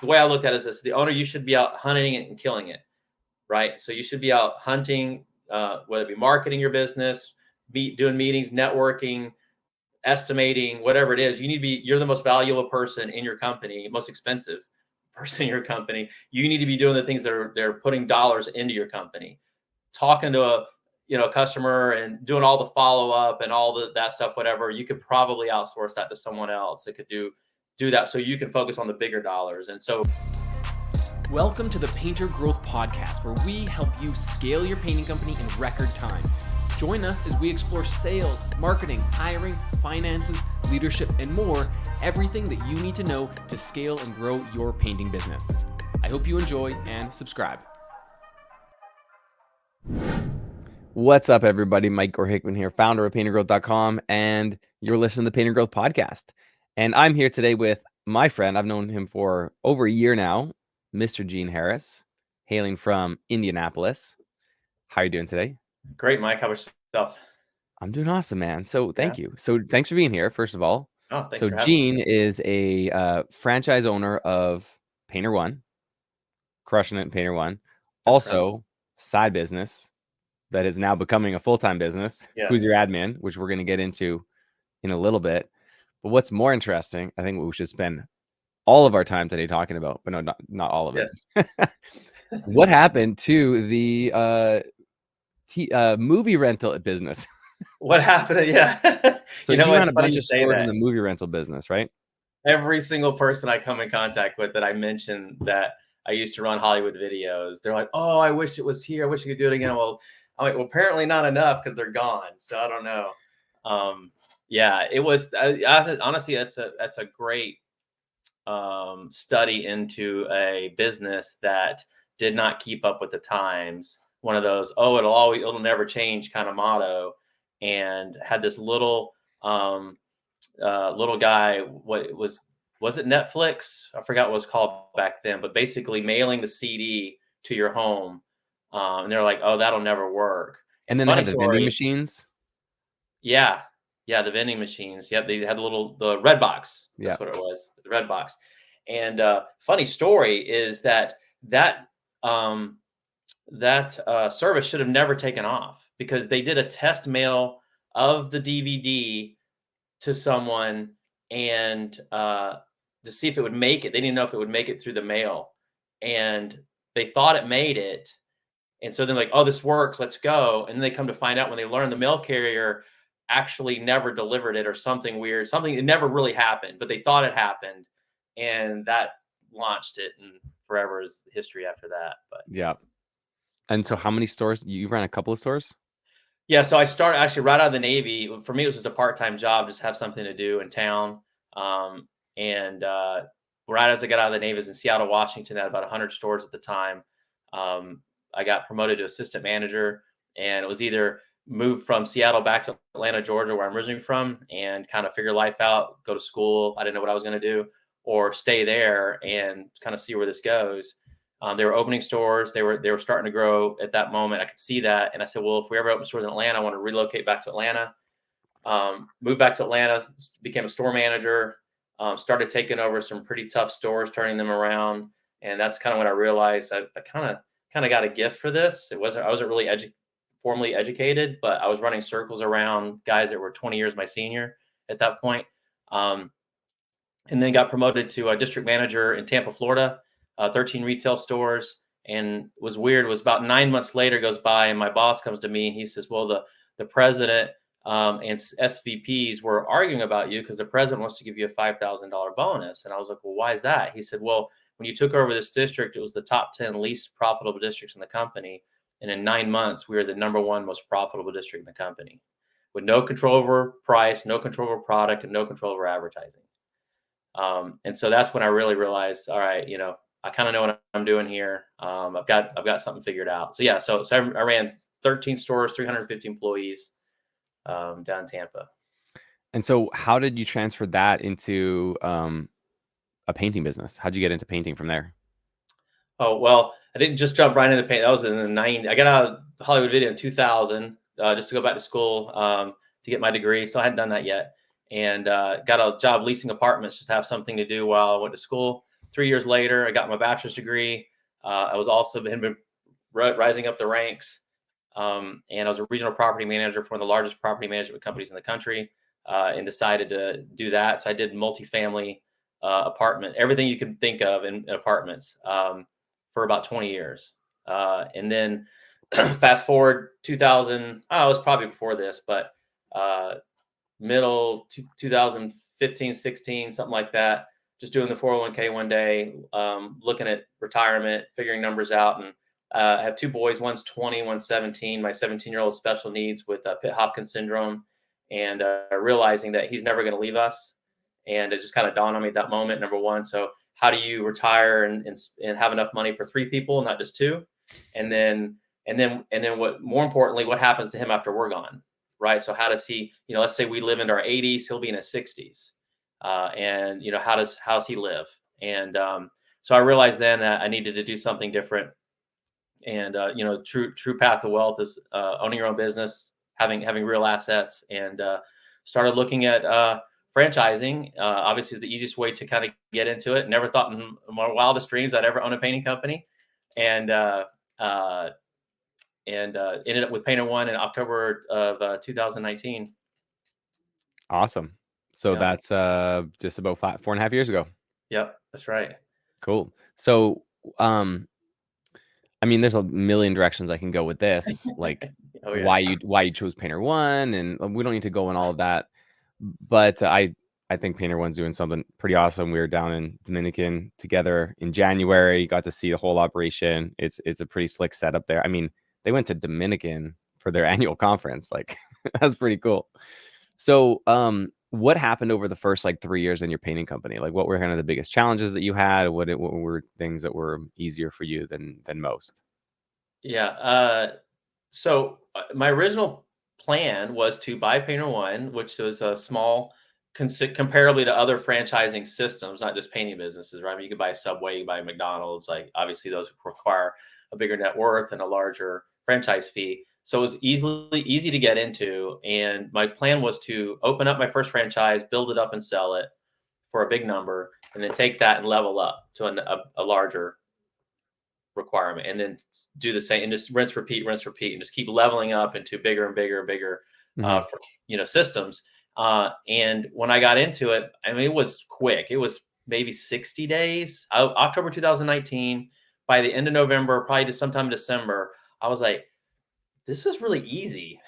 the way I look at it is this: the owner, you should be out hunting it and killing it, right? So you should be out hunting, whether it be marketing your business, doing meetings, networking, estimating, whatever it is. You're the most valuable person in your company, most expensive person in your company. You need to be doing the things that they're putting dollars into your company, talking to a customer and doing all the follow-up and all that stuff. Whatever, you could probably outsource that to someone else that could do that, so you can focus on the bigger dollars. And so welcome to the Painter Growth Podcast, where we help you scale your painting company in record time. Join us as we explore sales, marketing, hiring, finances, leadership, and more, everything that you need to know to scale and grow your painting business. I hope you enjoy and subscribe. What's up, everybody? Mike Hickman here, founder of PainterGrowth.com, and you're listening to the Painter Growth Podcast. And I'm here today with my friend. I've known him for over a year now, Mr. Gene Harris, hailing from Indianapolis. How are you doing today? Great, Mike. How about yourself? I'm doing awesome, man. So thank you. So thanks for being here, first of all. Oh, thanks so for having Gene me. is a franchise owner of Painter One, crushing it in Painter One. That's also, correct. Side business that is now becoming a full-time business, Hoosier Admin, which we're going to get into in a little bit. But what's more interesting, I think what we should spend all of our time today talking about, but no, not all of it. Yes. What happened to the movie rental business? What happened? Yeah. So you ran a bunch of stores in the movie rental business, right? Every single person I come in contact with that I mentioned that I used to run Hollywood videos, they're like, "Oh, I wish it was here. I wish you could do it again." Well, I'm like, "Well, apparently not enough because they're gone." So I don't know. Yeah, it was. Honestly, that's a great study into a business that did not keep up with the times. One of those, it'll never change kind of motto, and had this little guy. What was it? Netflix? I forgot what it was called back then, but basically mailing the CD to your home. And they're like, "Oh, that'll never work." And then they had the vending machines. Yeah, the vending machines. Yep, they had the red box. That's what it was, the red box. And funny story is that service should have never taken off, because they did a test mail of the DVD to someone and to see if it would make it. They didn't know if it would make it through the mail, and they thought it made it. And so they're like, "Oh, this works, let's go." And then they come to find out, when they learn, the mail carrier actually never delivered it, or something weird. It never really happened, but they thought it happened, and that launched it, and forever is history after that. But yeah. And so how many stores? You ran a couple of stores? Yeah, so I started actually right out of the Navy. For me, it was just a part-time job, just have something to do in town. And right as I got out of the Navy, I was in Seattle, Washington, at about 100 stores at the time. I got promoted to assistant manager, and it was either move from Seattle back to Atlanta, Georgia, where I'm originally from, and kind of figure life out, go to school. I didn't know what I was going to do, or stay there and kind of see where this goes. They were opening stores. They were starting to grow at that moment. I could see that. And I said, well, if we ever open stores in Atlanta, I want to relocate back to Atlanta. Moved back to Atlanta, became a store manager, started taking over some pretty tough stores, turning them around. And that's kind of when I realized I kind of got a gift for this. I wasn't really formally educated, but I was running circles around guys that were 20 years my senior at that point. And then got promoted to a district manager in Tampa, Florida. 13 retail stores. And was weird was about 9 months later goes by, and my boss comes to me and he says, "Well, the president and SVPs were arguing about you because the president wants to give you a $5,000 bonus." And I was like, "Well, why is that?" He said, "Well, when you took over this district, it was the top 10 least profitable districts in the company. And in 9 months, we were the number one most profitable district in the company, with no control over price, no control over product, and no control over advertising." And so that's when I really realized, all right, I kind of know what I'm doing here. I've got something figured out. So yeah, so I ran 13 stores, 350 employees down in Tampa. And so how did you transfer that into a painting business? How'd you get into painting from there? Oh, well, I didn't just jump right into paint. That was in the 90s. I got out of Hollywood video in 2000 just to go back to school to get my degree. So I hadn't done that yet. And got a job leasing apartments just to have something to do while I went to school. 3 years later, I got my bachelor's degree. I was also been rising up the ranks. And I was a regional property manager for one of the largest property management companies in the country, and decided to do that. So I did multifamily apartment, everything you can think of in apartments, for about 20 years. And then fast forward 2000, oh, it was probably before this, but middle 2015, 16, something like that. Just doing the 401k one day, looking at retirement, figuring numbers out. And I have two boys. One's 20, one's 17. My 17-year-old special needs with Pitt-Hopkins syndrome, and realizing that he's never going to leave us. And it just kind of dawned on me at that moment, number one. So how do you retire and have enough money for three people, not just two? And then what, more importantly, what happens to him after we're gone? Right. So how does he, let's say we live into our 80s, he'll be in his 60s. And, how does he live? And so I realized then that I needed to do something different. And, true path to wealth is owning your own business, having real assets, and started looking at franchising. Obviously, the easiest way to kind of get into it. Never thought in my wildest dreams I'd ever own a painting company. And ended up with Painter One in October of 2019. Awesome. So Yeah. that's just about 4.5 years ago. Yep, that's right. Cool. So, I mean, there's a million directions I can go with this, like Oh, yeah. why you chose Painter One, and we don't need to go in all of that. But I think Painter One's doing something pretty awesome. We were down in Dominican together in January. Got to see the whole operation. It's a pretty slick setup there. I mean, they went to Dominican for their annual conference. Like, that's pretty cool. So, what happened over the first 3 years in your painting company? Like, what were kind of the biggest challenges that you had? What were things that were easier for you than most? Yeah. So my original plan was to buy Painter One, which was a small, comparably to other franchising systems, not just painting businesses, right? I mean, you could buy a Subway, you could buy a McDonald's. Like, obviously, those require a bigger net worth and a larger franchise fee. So it was easy to get into. And my plan was to open up my first franchise, build it up and sell it for a big number, and then take that and level up to a larger requirement, and then do the same and just rinse, repeat, and just keep leveling up into bigger and bigger and bigger, systems. And when I got into it, I mean, it was quick. It was maybe 60 days, October 2019. By the end of November, probably to sometime December, I was like, this is really easy.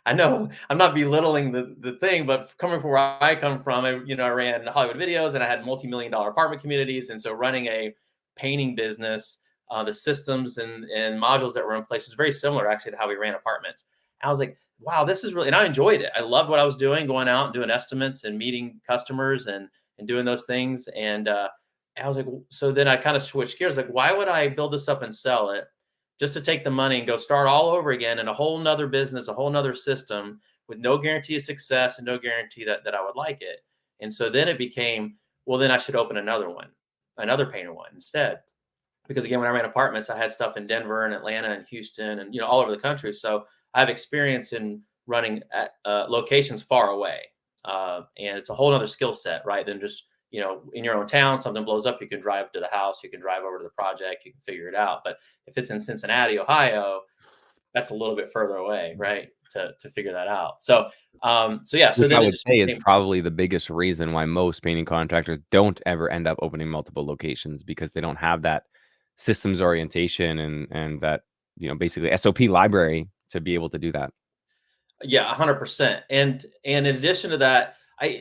I know I'm not belittling the thing, but coming from where I come from, I ran Hollywood videos and I had multi-million-dollar apartment communities. And so running a painting business, the systems and modules that were in place is very similar actually to how we ran apartments. And I was like, wow, this is really, and I enjoyed it. I loved what I was doing, going out and doing estimates and meeting customers and doing those things. And I was like, so then I kind of switched gears. Like, why would I build this up and sell it just to take the money and go start all over again in a whole nother business, a whole nother system with no guarantee of success and no guarantee that I would like it? And so then it became, well, then I should open another Painter One instead. Because again, when I ran apartments, I had stuff in Denver and Atlanta and Houston and, all over the country. So I have experience in running at locations far away. And it's a whole other skill set, right? Than just, in your own town, something blows up, you can drive to the house, you can drive over to the project, you can figure it out. But if it's in Cincinnati, Ohio, that's a little bit further away, right? To figure that out. So, yeah. So Which then I would say is probably the biggest reason why most painting contractors don't ever end up opening multiple locations, because they don't have that systems orientation and that, basically SOP library to be able to do that. Yeah, 100%. And in addition to that,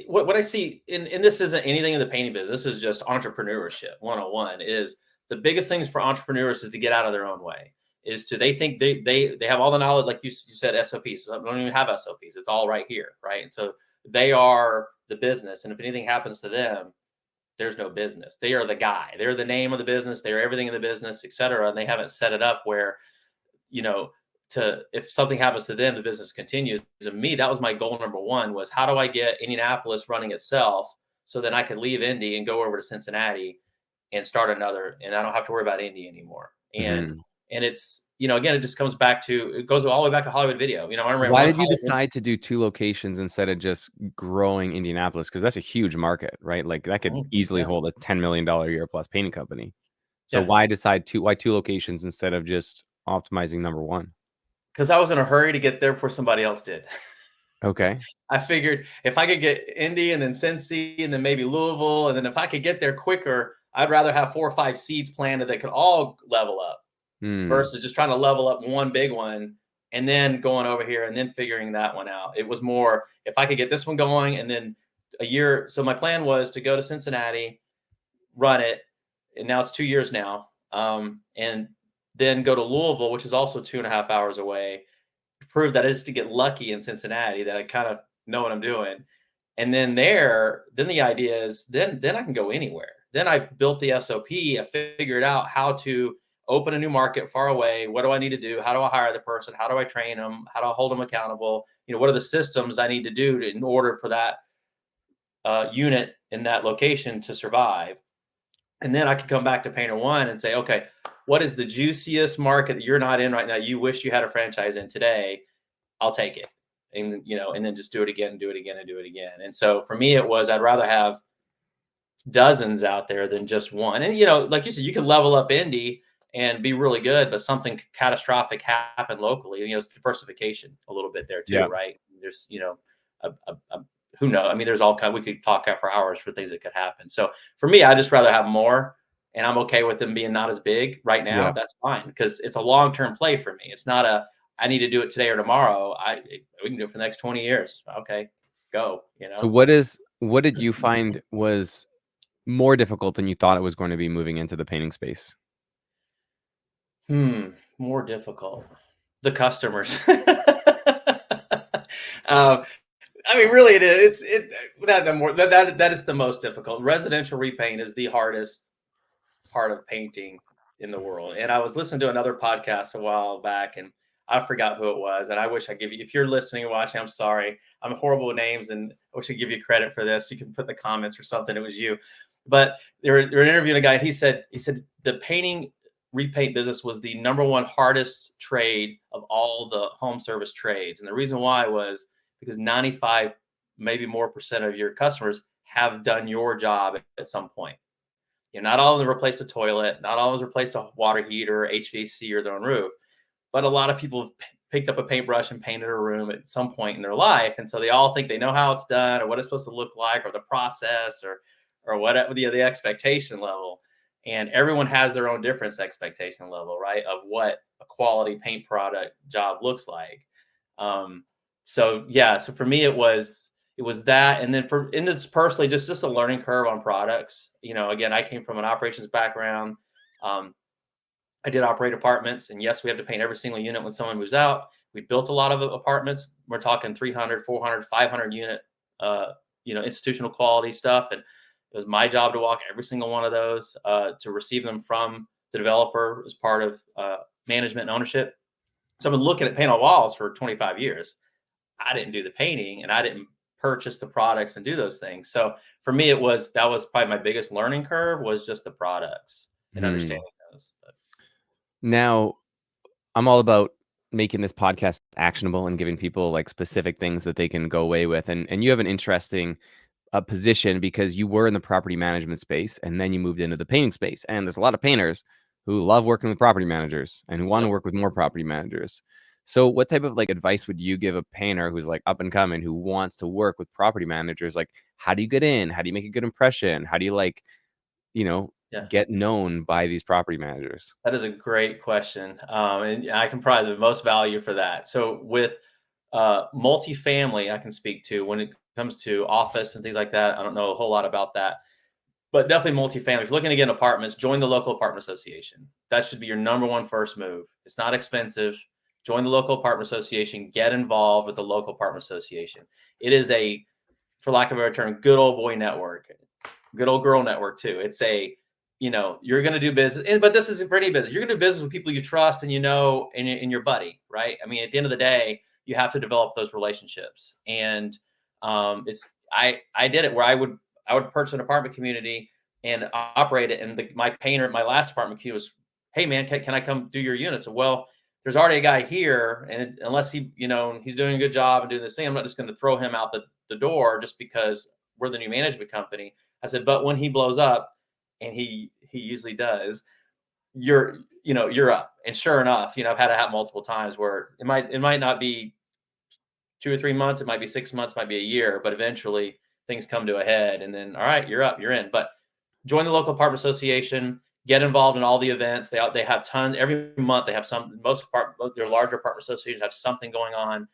what I see and this isn't anything in the painting business, this is just entrepreneurship 101, is the biggest things for entrepreneurs is to get out of their own way. They think they have all the knowledge, like you said, SOPs. So I don't even have SOPs. It's all right here, right? And so they are the business, and if anything happens to them, there's no business. They are the guy. They're the name of the business. They're everything in the business, et cetera. And they haven't set it up where, if something happens to them, the business continues. To me, that was my goal number one, was how do I get Indianapolis running itself so then I could leave Indy and go over to Cincinnati and start another, and I don't have to worry about Indy anymore. And it's, again, it just comes back to, it goes all the way back to Hollywood video. I ran Why one did you Hollywood. decide to do 2 locations instead of just growing Indianapolis? Because that's a huge market, right? Like, that could easily Yeah. hold a $10 million a year plus painting company. So Yeah. why 2 locations instead of just optimizing number 1? Because I was in a hurry to get there before somebody else did. Okay. I figured if I could get Indy and then Cincy and then maybe Louisville, and then if I could get there quicker, I'd rather have 4 or 5 seeds planted that could all level up Hmm. versus just trying to level up one big one and then going over here and then figuring that one out. It was more if I could get this one going and then a year. So my plan was to go to Cincinnati, run it, and now it's 2 years now, and then go to Louisville, which is also 2.5 hours away, prove that is to get lucky in Cincinnati, that I kind of know what I'm doing. And then then the idea is then I can go anywhere. Then I've built the SOP. I figured out how to open a new market far away. What do I need to do? How do I hire the person? How do I train them? How do I hold them accountable? What are the systems I need to do in order for that unit in that location to survive? And then I can come back to Painter One and say, okay, what is the juiciest market that you're not in right now? You wish you had a franchise in today. I'll take it. And then just do it again, do it again, and do it again. And so for me, it was, I'd rather have dozens out there than just one. And, like you said, you can level up Indy and be really good, but something catastrophic happen locally. It's diversification a little bit there too, Yeah. right? There's, who knows? I mean, there's all kind. We could talk out for hours for things that could happen. So for me, I just rather have more, and I'm okay with them being not as big right now. Yeah. That's fine because it's a long-term play for me. It's not I need to do it today or tomorrow. We can do it for the next 20 years. Okay, go. So what did you find was more difficult than you thought it was going to be moving into the painting space? More difficult. The customers. I mean, really, it is. That is the most difficult. Residential repaint is the hardest part of painting in the world. And I was listening to another podcast a while back, and I forgot who it was. And I wish I give you, if you're listening and watching, I'm sorry. I'm horrible with names, and I wish I give you credit for this. You can put in the comments or something. It was you, but they're interviewing a guy. And he said the painting repaint business was the number one hardest trade of all the home service trades. And the reason why was because 95, maybe more percent of your customers have done your job at some point. Not all of them replace a toilet, not all of them replace a water heater, HVAC, or their own roof, but a lot of people have picked up a paintbrush and painted a room at some point in their life, and so they all think they know how it's done or what it's supposed to look like or the process or whatever the expectation level. And everyone has their own different expectation level, right, of what a quality paint product job looks like. So for me, it was that. And then this personally, just a learning curve on products. Again, I came from an operations background. I did operate apartments, and yes, we have to paint every single unit when someone moves out. We built a lot of apartments. We're talking 300, 400, 500 unit, institutional quality stuff. And it was my job to walk every single one of those, to receive them from the developer as part of management and ownership. So I've been looking at paint on walls for 25 years. I didn't do the painting, and I didn't purchase the products and do those things. So for me, that was probably my biggest learning curve, was just the products and understanding those. But. Now, I'm all about making this podcast actionable and giving people like specific things that they can go away with. And you have an interesting position because you were in the property management space and then you moved into the painting space. And there's a lot of painters who love working with property managers and who want to work with more property managers. So what type of like advice would you give a painter who's like up and coming, who wants to work with property managers? Like, how do you get in? How do you make a good impression? How do you get known by these property managers? That is a great question. And I can provide the most value for that. So with multifamily, I can speak to when it comes to office and things like that. I don't know a whole lot about that, but definitely multifamily. If you're looking to get apartments, join the local apartment association. That should be your number one first move. It's not expensive. Join the local apartment association. Get involved with the local apartment association. It is for lack of a better term, good old boy network, good old girl network too. It's you're going to do business, but this isn't for any business. You're going to do business with people you trust and and your buddy, right? I mean, at the end of the day, you have to develop those relationships. And I did it where I would purchase an apartment community and operate it. And my painter at my last apartment community was, hey man, can I come do your units? Well, there's already a guy here, and unless he, he's doing a good job and doing this thing, I'm not just going to throw him out the door just because we're the new management company. I said, but when he blows up, and he usually does, you're up. And sure enough, I've had it happen multiple times where it might not be 2 or 3 months, it might be 6 months, might be a year, but eventually things come to a head, and then all right, you're up, you're in. But join the local apartment association, get involved in all the events. They have tons every month. They have their larger apartment associations have something going on.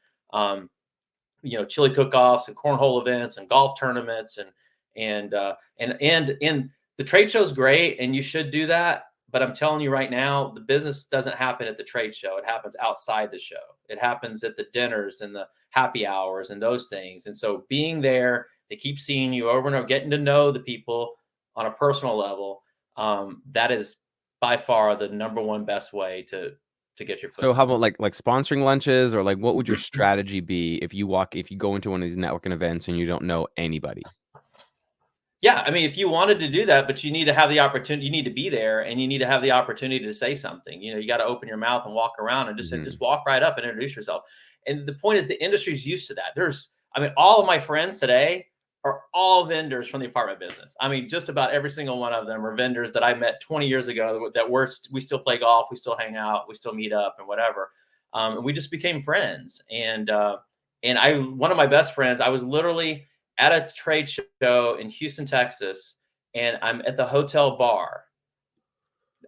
Chili cook-offs and cornhole events and golf tournaments and the trade show is great, and you should do that. But I'm telling you right now, the business doesn't happen at the trade show. It happens outside the show. It happens at the dinners and the happy hours and those things. And so being there, they keep seeing you over and over, getting to know the people on a personal level. That is by far the number one best way to get your foot. So how about like sponsoring lunches, or like what would your strategy be if you go into one of these networking events and you don't know anybody? Yeah, I mean, if you wanted to do that, but you need to have the opportunity, you need to be there, and you need to have the opportunity to say something. You got to open your mouth and walk around and just walk right up and introduce yourself. And the point is, the industry's used to that. All of my friends today are all vendors from the apartment business. I mean, just about every single one of them are vendors that I met 20 years ago that we still play golf, we still hang out, we still meet up and whatever. And we just became friends. And one of my best friends, I was literally at a trade show in Houston, Texas, and I'm at the hotel bar.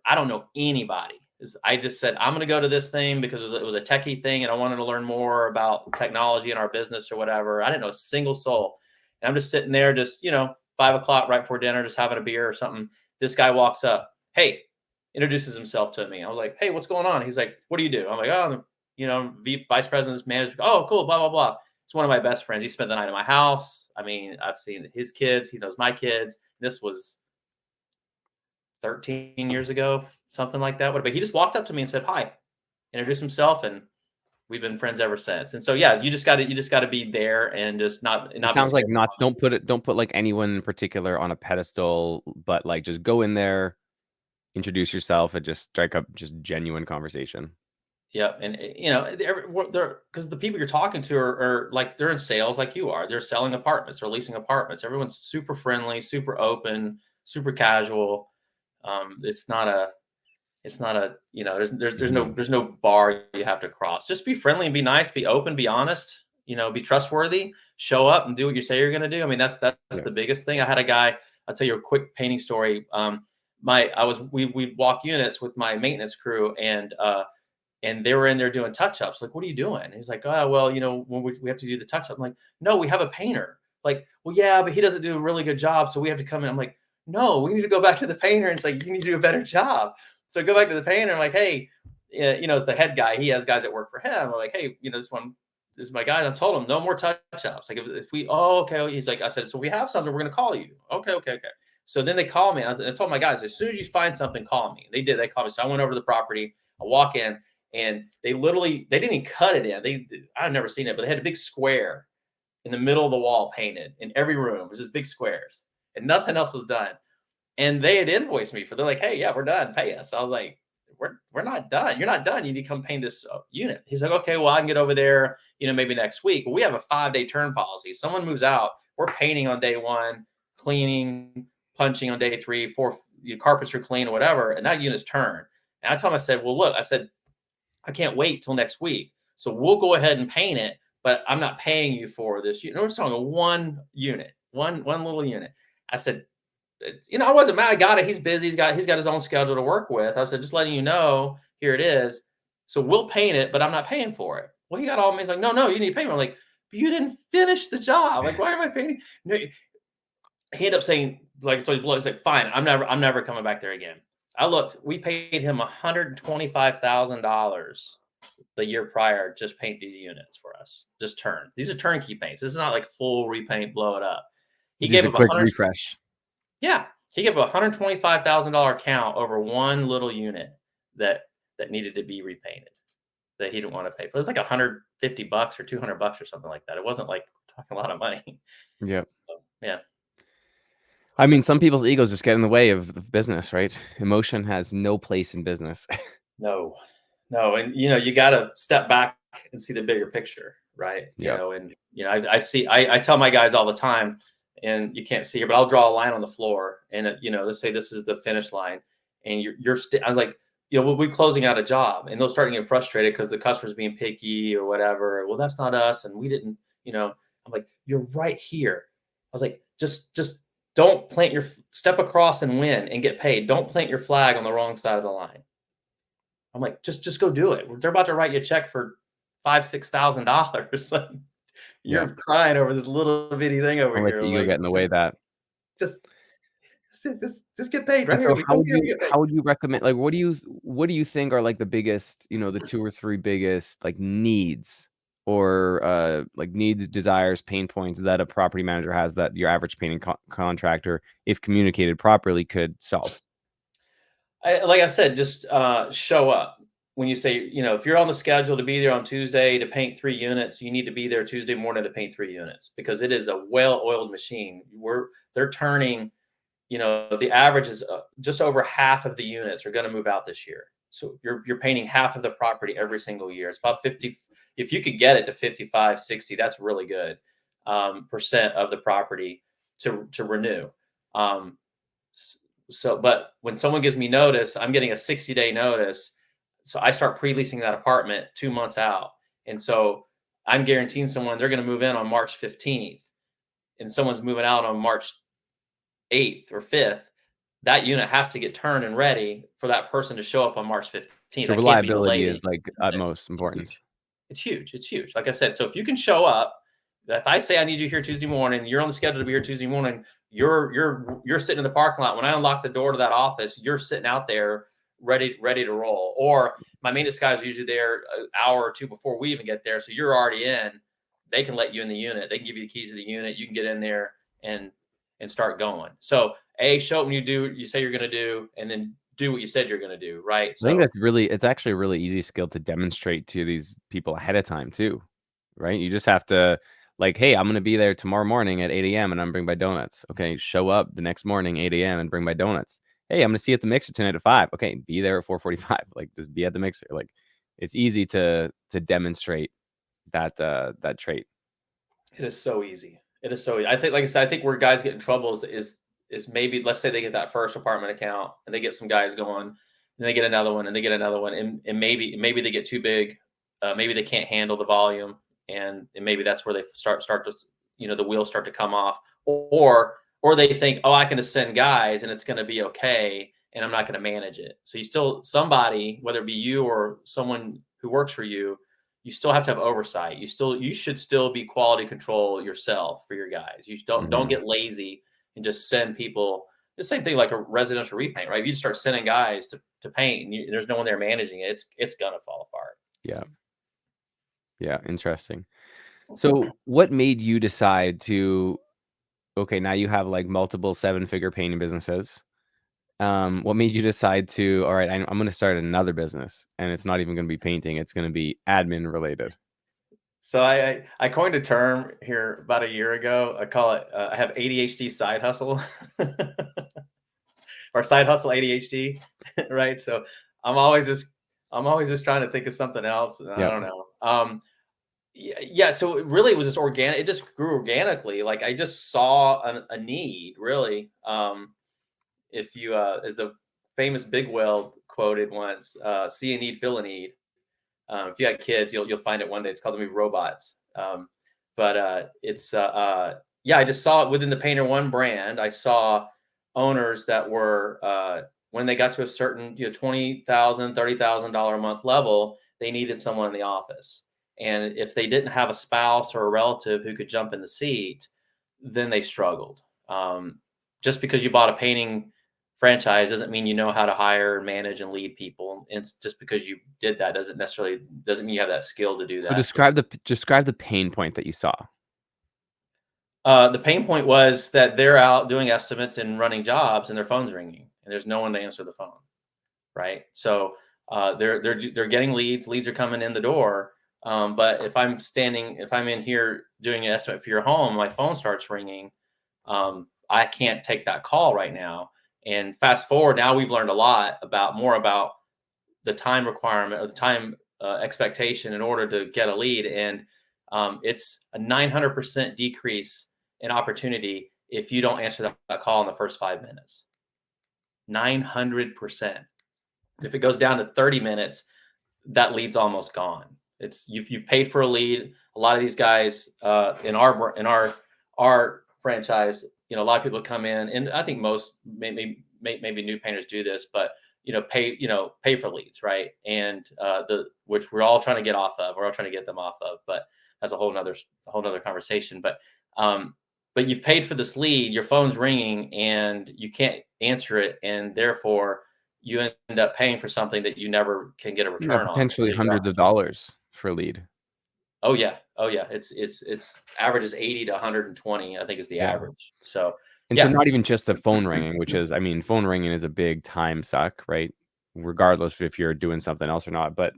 I don't know anybody. I just said, I'm going to go to this thing because it was a techie thing, and I wanted to learn more about technology in our business or whatever. I didn't know a single soul. And I'm just sitting there, 5:00 right before dinner, just having a beer or something. This guy walks up, hey, introduces himself to me. I was like, hey, what's going on? He's like, what do you do? I'm like, oh, vice president's manager. Oh, cool, blah, blah, blah. It's one of my best friends. He spent the night at my house. I mean, I've seen his kids. He knows my kids. This was 13 years ago, something like that. But he just walked up to me and said, hi, introduced himself, and we've been friends ever since. And so, yeah, you just got to be there and just not. It sounds like don't put like anyone in particular on a pedestal, but like just go in there, introduce yourself, and just strike up just genuine conversation. Yeah. And, they're because the people you're talking to are like, they're in sales like you are. They're selling apartments or leasing apartments. Everyone's super friendly, super open, super casual. It's not a, there's no bar you have to cross. Just be friendly and be nice, be open, be honest, be trustworthy, show up and do what you say you're going to do. I mean, that's the biggest thing. I had a guy, I'll tell you a quick painting story. We walk units with my maintenance crew, and they were in there doing touch-ups. Like, what are you doing? And he's like, oh, well, when we have to do the touch-up. I'm like, no, we have a painter. Like, well, yeah, but he doesn't do a really good job, so we have to come in. I'm like, no, we need to go back to the painter. And it's like, you need to do a better job. So I go back to the painter. I'm like, hey, it's the head guy. He has guys that work for him. I'm like, hey, this is my guy. I told him no more touch-ups. Like, if we, okay. He's like, I said, so we have something, we're going to call you. Okay. So then they call me. I told my guys, as soon as you find something, call me. They did. They called me. So I went over to the property. I walk in, and they didn't even cut it in. I've never seen it, but they had a big square in the middle of the wall painted in every room. It was just big squares, and nothing else was done. And they had invoiced me they're like, hey, yeah, we're done. Pay us. I was like, we're not done. You're not done. You need to come paint this unit. He's like, okay, well, I can get over there, maybe next week. But we have a 5-day turn policy. Someone moves out, we're painting on day 1, cleaning, punching on day 3, 4, your carpets are clean or whatever, and that unit's turned. And I told him, I said, well, look, I can't wait till next week. So we'll go ahead and paint it, but I'm not paying you for this. We're talking one unit, one little unit. I said, I wasn't mad. I got it. He's busy. He's got his own schedule to work with. I said, just letting you know, here it is. So we'll paint it, but I'm not paying for it. Well, he got all me. He's like, no, you need to pay me. I'm like, but you didn't finish the job. Like, why am I painting? No. He ended up saying, like, so he's like, fine, I'm never coming back there again. I looked, we paid him $125,000 the year prior, just paint these units for us. Just turn. These are turnkey paints. This is not like full repaint, blow it up. He gave a quick refresh. Yeah. He gave a $125,000 count over one little unit that needed to be repainted that he didn't want to pay for. It was like $150 or $200 or something like that. It wasn't like talking a lot of money. Yeah. So, yeah. I mean, some people's egos just get in the way of the business, right? Emotion has no place in business. No. No, and you got to step back and see the bigger picture, right? Yeah. And I tell my guys all the time, and you can't see here, but I'll draw a line on the floor, and let's say this is the finish line, and I'm like, we'll be closing out a job, and they'll start to get frustrated because the customer's being picky or whatever. Well, that's not us, and we didn't, I'm like, you're right here. I was like, just don't step across and win and get paid. Don't plant your flag on the wrong side of the line. I'm like, just go do it. They're about to write you a check for $5,000-6,000. Yeah. You're crying over this little bitty thing over Don't let here. the ego Like, get in the way of that. just, just get paid right So here. We come here, we get paid. how would you recommend, like, what do you think are like the biggest, the 2 or 3 biggest like needs or like needs, desires, pain points that a property manager has that your average painting contractor, if communicated properly, could solve? Like I said, just show up. When you say, if you're on the schedule to be there on Tuesday to paint 3 units, you need to be there Tuesday morning to paint 3 units because it is a well-oiled machine. They're turning, the average is just over half of the units are going to move out this year. So you're painting half of the property every single year. It's about 50. If you could get it to 55, 60, that's really good percent of the property to renew. But when someone gives me notice, I'm getting a 60-day notice. So I start pre-leasing that apartment 2 months out. And so I'm guaranteeing someone they're going to move in on March 15th and someone's moving out on March 8th or 5th. That unit has to get turned and ready for that person to show up on March 15th. So I can't be reliability delayed. is like utmost importance. It's huge. It's huge. Like I said, so if you can show up, if I say I need you here Tuesday morning, you're on the schedule to be here Tuesday morning, you're sitting in the parking lot. When I unlock the door to that office, you're sitting out there ready to roll. Or my maintenance guys are usually there an hour or two before we even get there. So you're already in. They can let you in the unit. They can give you the keys to the unit. You can get in there and start going. So show up when you say you're going to do, and then do what you said you're going to do. Right. I think it's actually a really easy skill to demonstrate to these people ahead of time too, right? You just have to, like, hey, I'm going to be there tomorrow morning at 8 a.m. and I'm bring my donuts. Okay. Show up the next morning, 8 a.m. and bring my donuts. Hey, I'm going to see you at the mixer tonight at 5. Okay. Be there at 4:45. Like, just be at the mixer. Like, it's easy to demonstrate that trait. It is so easy. It is so easy. I think, like I said, I think where guys get in trouble is maybe, let's say they get that first apartment account and they get some guys going and they get another one and they get another one. And maybe they get too big. Maybe they can't handle the volume. And maybe that's where they start to, the wheels start to come off, or they think, oh, I can just send guys and it's going to be okay. And I'm not going to manage it. So somebody, whether it be you or someone who works for you, you still have to have oversight. You should still be quality control yourself for your guys. You don't get lazy and just send people. The same thing like a residential repaint, right? If you just start sending guys to paint and there's no one there managing it, it's gonna fall apart. Yeah. Yeah. Interesting. So what made you decide to, okay, now you have like multiple 7-figure painting businesses. What made you decide to, all right, I'm going to start another business and it's not even going to be painting. It's going to be admin related. So I coined a term here about a year ago. I call it, I have ADHD side hustle or side hustle ADHD. Right. So I'm always just trying to think of something else. And I don't know. Yeah. So it really was just organic. It just grew organically. Like I just saw a need really. If you, as the famous Big Well quoted once, see a need, fill a need. If you got kids, you'll find it one day. It's called the movie Robots. It's I just saw it within the Painter One brand. I saw owners that were when they got to a certain $20,000, $30,000 a month level, they needed someone in the office. And if they didn't have a spouse or a relative who could jump in the seat, then they struggled. Just because you bought a painting franchise doesn't mean you know how to hire, manage, and lead people. And just because you did that doesn't mean you have that skill to do that. So describe the pain point that you saw. The pain point was that they're out doing estimates and running jobs, and their phone's ringing, and there's no one to answer the phone. Right. So they're getting leads. Leads are coming in the door. But if I'm in here doing an estimate for your home, my phone starts ringing. I can't take that call right now. And fast forward, now we've learned a lot more about the time requirement or the time expectation in order to get a lead. And it's a 900% decrease in opportunity if you don't answer that call in the first 5 minutes. 900%. If it goes down to 30 minutes, that lead's almost gone. It's you've paid for a lead. A lot of these guys in our franchise, a lot of people come in, and I think most maybe new painters do this, but pay for leads, right? And which we're all trying to get off of. We're all trying to get them off of, but that's a whole nother conversation. But you've paid for this lead, your phone's ringing, and you can't answer it, and therefore you end up paying for something that you never can get a return on. Potentially hundreds of dollars for a lead. Oh yeah. It's averages 80 to 120, I think is the average. So so not even just the phone ringing, which is, phone ringing is a big time suck, right? Regardless if you're doing something else or not. But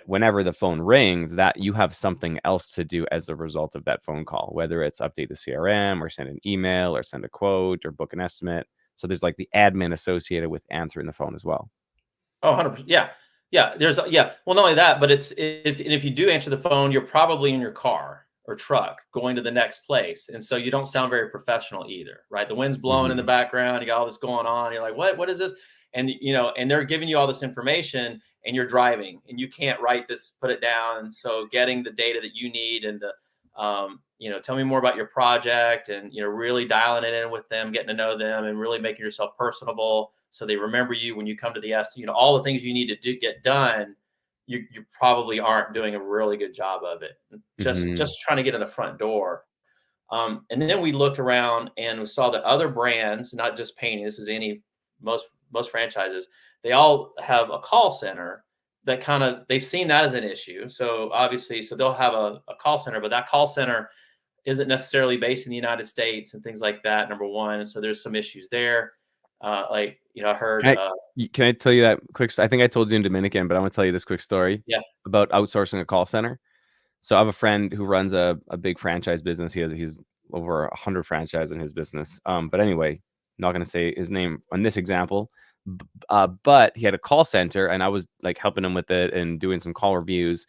whenever the phone rings, that you have something else to do as a result of that phone call, whether it's update the CRM or send an email or send a quote or book an estimate. So there's like the admin associated with answering the phone as well. Oh, 100%. Yeah. There's well, not only that, but if you do answer the phone, you're probably in your car or truck going to the next place, and so you don't sound very professional either, right? The wind's blowing in the background, you got all this going on, you're like, what is this? And and they're giving you all this information, and you're driving, and you can't write this, put it down. And so getting the data that you need, and tell me more about your project, and really dialing it in with them, getting to know them, and really making yourself personable so they remember you when you come to the estimate. All the things you need to get done, you probably aren't doing a really good job of it. Just trying to get in the front door. And then we looked around and we saw that other brands, not just painting, this is most franchises, they all have a call center that they've seen that as an issue. So obviously, they'll have a call center, but that call center isn't necessarily based in the United States and things like that, number one. And so there's some issues there. I heard. Can I tell you that quick? I think I told you in Dominican, but I'm going to tell you this quick story about outsourcing a call center. So I have a friend who runs a big franchise business. He's over 100 franchises in his business. But anyway, not going to say his name on this example. But he had a call center, and I was like helping him with it and doing some call reviews.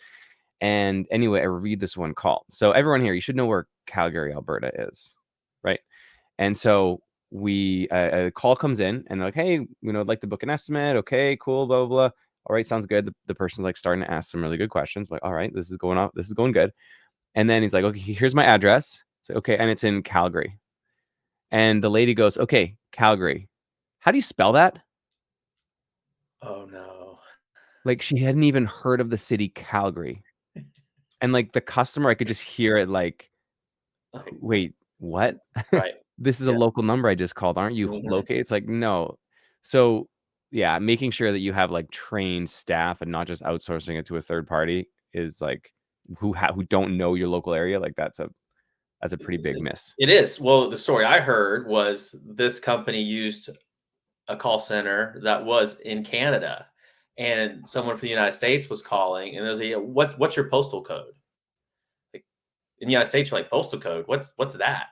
And anyway, I reviewed this one call. So everyone here, you should know where Calgary, Alberta is, right? And so a call comes in, and they're like, hey, I'd like to book an estimate. Okay, cool, blah, blah, blah. All right, sounds good. The person's like starting to ask some really good questions. Like, all right, this is going good. And then he's like, okay, here's my address. So, okay, and it's in Calgary. And the lady goes, okay, Calgary. How do you spell that? Oh no. Like, she hadn't even heard of the city Calgary. And like the customer, I could just hear it like, wait, what? Right. This is a local number I just called. Aren't you located? It's like, no. So yeah, making sure that you have like trained staff and not just outsourcing it to a third party is like who don't know your local area. Like that's a pretty big miss. It is. Well, the story I heard was this company used a call center that was in Canada, and someone from the United States was calling, and there was what's your postal code? Like, in the United States, you're like, postal code? What's that?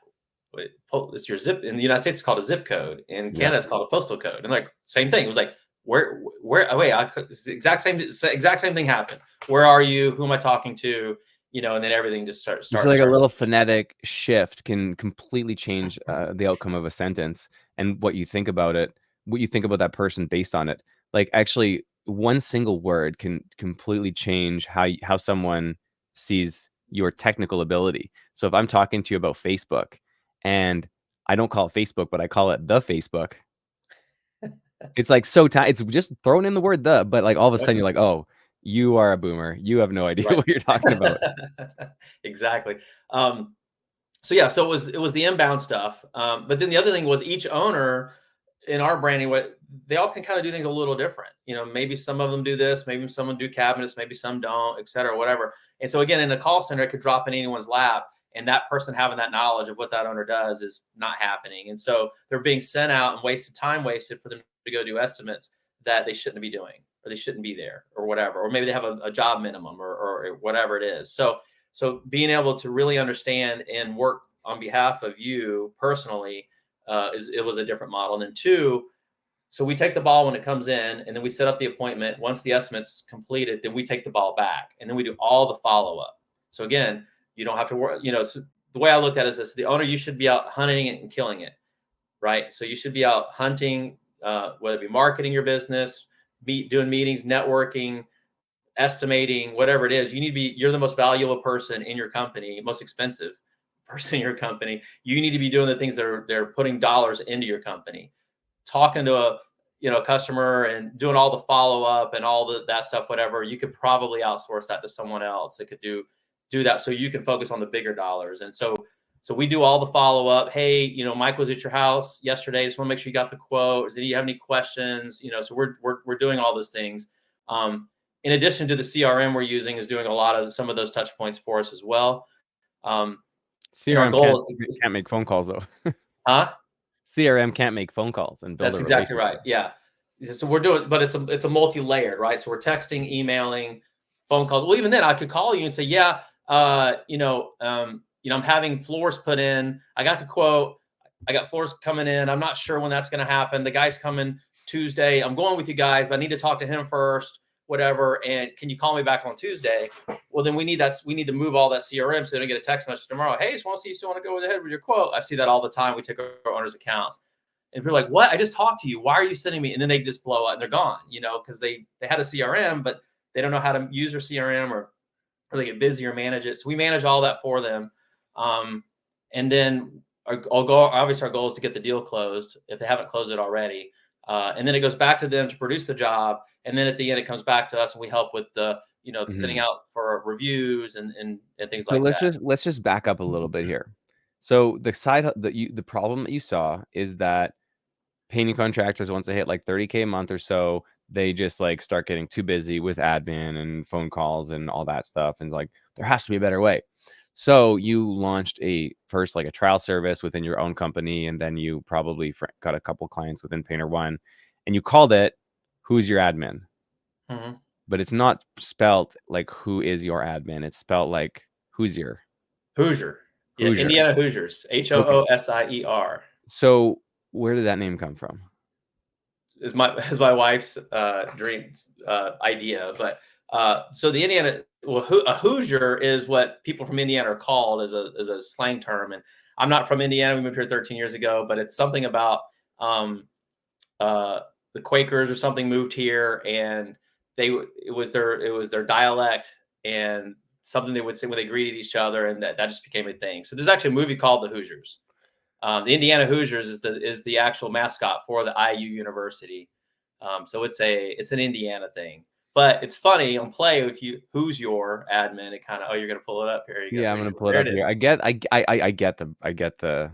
It's your zip. In the United States, it's called a zip code. In Canada, it's called a postal code. And like, same thing. It was like, where? Oh, wait, this exact same thing happened. Where are you? Who am I talking to? And then everything just starts. So like a little phonetic shift can completely change the outcome of a sentence and what you think about it, what you think about that person based on it. Like actually, one single word can completely change how someone sees your technical ability. So if I'm talking to you about Facebook, and I don't call it Facebook, but I call it the Facebook. It's like it's just throwing in the word the, but like all of a sudden you're like, oh, you are a boomer. You have no idea what you're talking about. Exactly. So it was the inbound stuff. But then the other thing was each owner in our branding, they all can kind of do things a little different. Maybe some of them do this, maybe some of them do cabinets, maybe some don't, et cetera, whatever. And so again, in a call center, it could drop in anyone's lap. And that person having that knowledge of what that owner does is not happening. And so they're being sent out and time wasted for them to go do estimates that they shouldn't be doing, or they shouldn't be there, or whatever. Or maybe they have a job minimum or whatever it is. So being able to really understand and work on behalf of you personally, it was a different model. And then two, So we take the ball when it comes in, and then we set up the appointment. Once the estimate's completed, then we take the ball back, and then we do all the follow-up. So again, you don't have to work, so the way I look at it is this: the owner, you should be out hunting it and killing it, right? So you should be out hunting, whether it be marketing your business, doing meetings, networking, estimating, whatever it is. You're the most valuable person in your company, most expensive person in your company. You need to be doing the things that they're putting dollars into your company, talking to a customer and doing all the follow-up and all that stuff. Whatever, you could probably outsource that to someone else that could do that, so you can focus on the bigger dollars. And so we do all the follow-up. Hey, Mike was at your house yesterday, just want to make sure you got the quote. Do you have any questions? So we're doing all those things. In addition to the CRM we're using is doing some of those touch points for us as well. CRM can't make phone calls though. Huh? CRM can't make phone calls and build. That's exactly right. Yeah. So we're doing, but it's a multi-layered, right? So we're texting, emailing, phone calls. Well, even then I could call you and say, yeah, I'm having floors put in. I got the quote. I got floors coming in. I'm not sure when that's going to happen. The guy's coming Tuesday. I'm going with you guys, but I need to talk to him first, whatever. And can you call me back on Tuesday? Well, then we need to move all that CRM so they don't get a text message tomorrow. Hey, just want to see you still want to go ahead with your quote. I see that all the time. We take our owners' accounts. And people are like, what? I just talked to you. Why are you sending me? And then they just blow up and they're gone, because they had a CRM, but they don't know how to use their CRM or they get busy or manage it. So we manage all that for them. And then our goal is to get the deal closed if they haven't closed it already. And then it goes back to them to produce the job. And then at the end, it comes back to us and we help with the, sitting out for reviews and things like that. Let's just back up a little bit here. So the problem that you saw is that painting contractors, once they hit like 30K a month or so, they just like start getting too busy with admin and phone calls and all that stuff. And like, there has to be a better way. So you launched first like a trial service within your own company. And then you probably got a couple clients within Painter One and you called it Hoosier Admin. Mm-hmm. But it's not spelled like who is your admin. It's spelled like Hoosier. Hoosier. Yeah, Indiana Hoosiers. HOOSIER. So where did that name come from? Is my wife's idea, but so the Indiana, a Hoosier is what people from Indiana are called as a slang term. And I'm not from Indiana. We moved here 13 years ago, but it's something about the Quakers or something moved here, and it was their dialect and something they would say when they greeted each other, and that just became a thing. So there's actually a movie called The Hoosiers. The Indiana Hoosiers is the actual mascot for the IU University. So it's an Indiana thing. But it's funny on Play, who's your admin, it kind of, you're gonna pull it up here. Yeah, I'm gonna pull it up here. I get the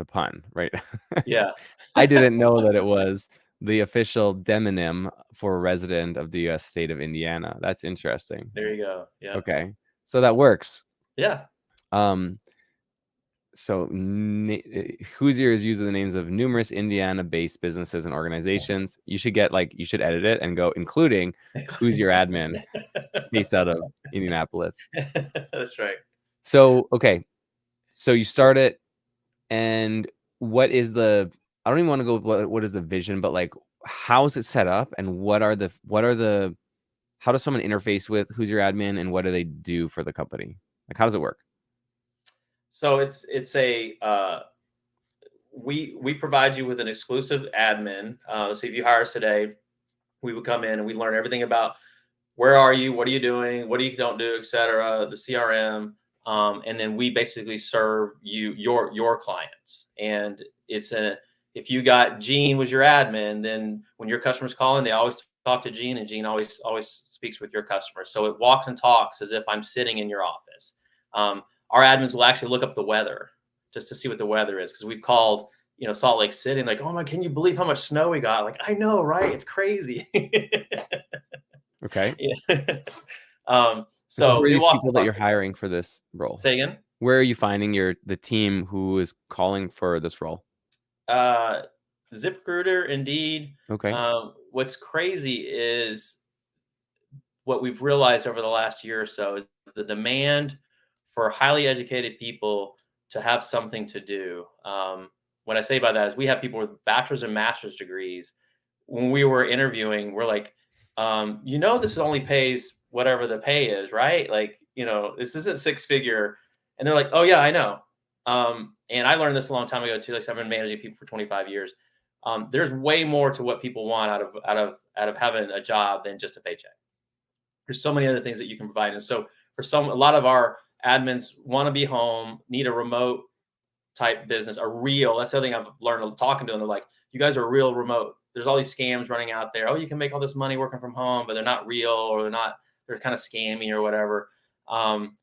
pun, right? Yeah. I didn't know that it was the official demonym for a resident of the U.S. state of Indiana. That's interesting. There you go. Yeah. Okay, so that works. Yeah. So Hoosier is using the names of numerous Indiana-based businesses and organizations. You should edit it and go including Hoosier Admin based out of Indianapolis. That's right. So, okay. So you start it, and what is I don't even want to go, what is the vision, but like, how is it set up and how does someone interface with Hoosier Admin and what do they do for the company? Like, how does it work? So we provide you with an exclusive admin. So if you hire us today, we would come in and we learn everything about where are you, what are you doing, what do you don't do, et cetera, the CRM. And then we basically serve your clients. And if you got Gene was your admin, then when your customers call in, they always talk to Gene, and Gene always speaks with your customers. So it walks and talks as if I'm sitting in your office. Our admins will actually look up the weather just to see what the weather is, because we've called, Salt Lake City, and like, oh my, can you believe how much snow we got? Like, I know, right? It's crazy. Okay. Yeah. So who are these people that you're hiring for this role? Say again? Where are you finding the team who is calling for this role? ZipRecruiter, Indeed. Okay. What's crazy is what we've realized over the last year or so is the demand for highly educated people to have something to do. what I say by that is we have people with bachelor's and master's degrees. When we were interviewing, we're like, this only pays whatever the pay is, right? Like, this isn't 6-figure. And they're like, oh yeah, I know. And I learned this a long time ago too. Like, I've been managing people for 25 years. There's way more to what people want out of having a job than just a paycheck. There's so many other things that you can provide. And so a lot of our admins want to be home, need a remote type business, that's the other thing I've learned talking to them. They're like, you guys are real remote. There's all these scams running out there. Oh, you can make all this money working from home, but they're not real, or they're kind of scammy or whatever.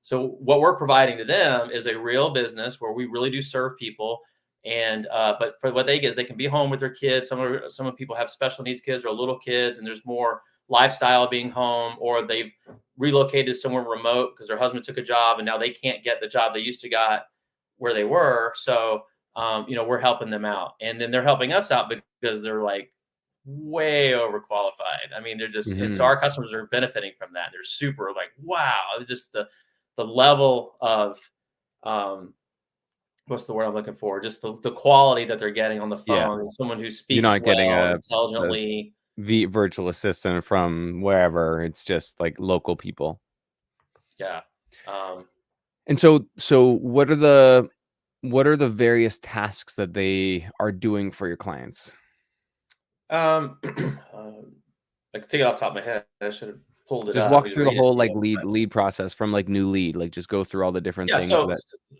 So what we're providing to them is a real business where we really do serve people. And, but for what they get is they can be home with their kids. Some people have special needs kids or little kids, and there's more lifestyle being home, or they've relocated somewhere remote because their husband took a job and now they can't get the job they used to got where they were. So, we're helping them out, and then they're helping us out because they're like way overqualified. I mean, they're just, and so our customers are benefiting from that. They're super like, wow, just the level of, what's the word I'm looking for? Just the quality that they're getting on the phone. Yeah. Someone who speaks getting intelligently. The virtual assistant from wherever. It's just like local people. Yeah. And so what are the various tasks that they are doing for your clients? I can take it off the top of my head. I should have pulled it just up. Walk through the whole lead process from like new lead, like just go through all the different things.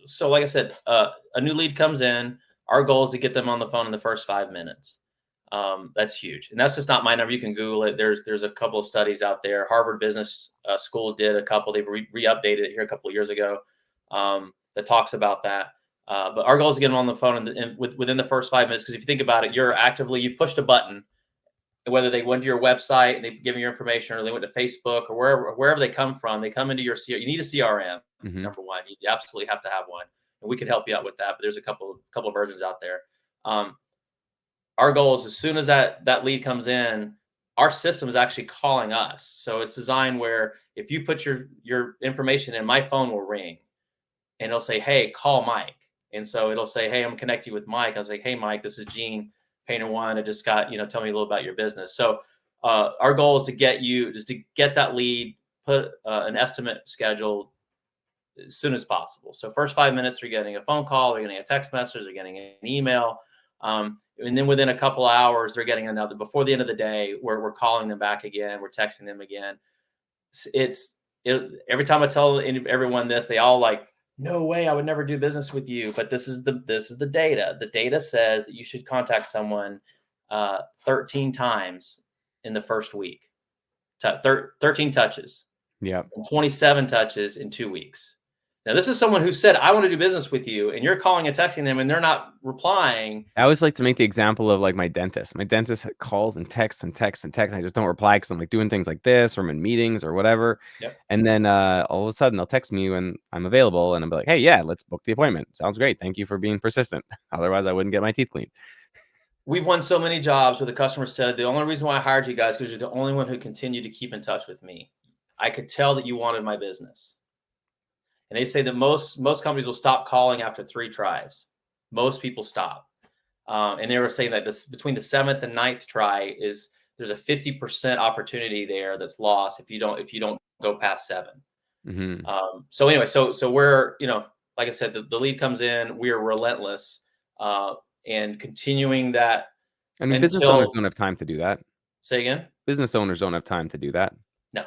So like I said, a new lead comes in. Our goal is to get them on the phone in the first 5 minutes. That's huge. And that's just not my number. You can Google it. There's a couple of studies out there. Harvard Business School did a couple. They've re-updated it here a couple of years ago that talks about that. But our goal is to get them on the phone within the first 5 minutes. Because if you think about it, you've pushed a button, whether they went to your website and they've given your information, or they went to Facebook, or wherever they come from, they come into your CRM. You need a CRM, number one. You absolutely have to have one. And we can help you out with that. But there's a couple of versions out there. Our goal is, as soon as that lead comes in, our system is actually calling us. So it's designed where if you put your information in, my phone will ring and it'll say, hey, call Mike. And so it'll say, hey, I'm connecting you with Mike. I was like, hey, Mike, this is Gene, Painter One. I just got, tell me a little about your business. So our goal is to get that lead, put an estimate scheduled as soon as possible. So first 5 minutes, they're getting a phone call, they're getting a text message, they're getting an email. And then within a couple of hours, they're getting another. Before the end of the day, we're calling them back again. We're texting them again. Every time I tell everyone this, they all like, no way, I would never do business with you. But this is the data. The data says that you should contact someone 13 times in the first week. 13 touches. Yeah. And 27 touches in 2 weeks. Now, this is someone who said, I want to do business with you, and you're calling and texting them and they're not replying. I always like to make the example of like my dentist. My dentist calls and texts and texts and texts. And I just don't reply because I'm like doing things like this, or I'm in meetings or whatever. Yep. And then all of a sudden they'll text me when I'm available, and I'm like, hey, yeah, let's book the appointment. Sounds great. Thank you for being persistent. Otherwise, I wouldn't get my teeth cleaned. We've won so many jobs where the customer said, the only reason why I hired you guys is because you're the only one who continued to keep in touch with me. I could tell that you wanted my business. And they say that most companies will stop calling after 3 tries. Most people stop. And they were saying that between the 7th and 9th try there's a 50% opportunity there that's lost if you don't go past 7. Mm-hmm. So anyway, so we're, like I said, the lead comes in, we are relentless and continuing that. I mean, business owners don't have time to do that. Say again? Business owners don't have time to do that. No,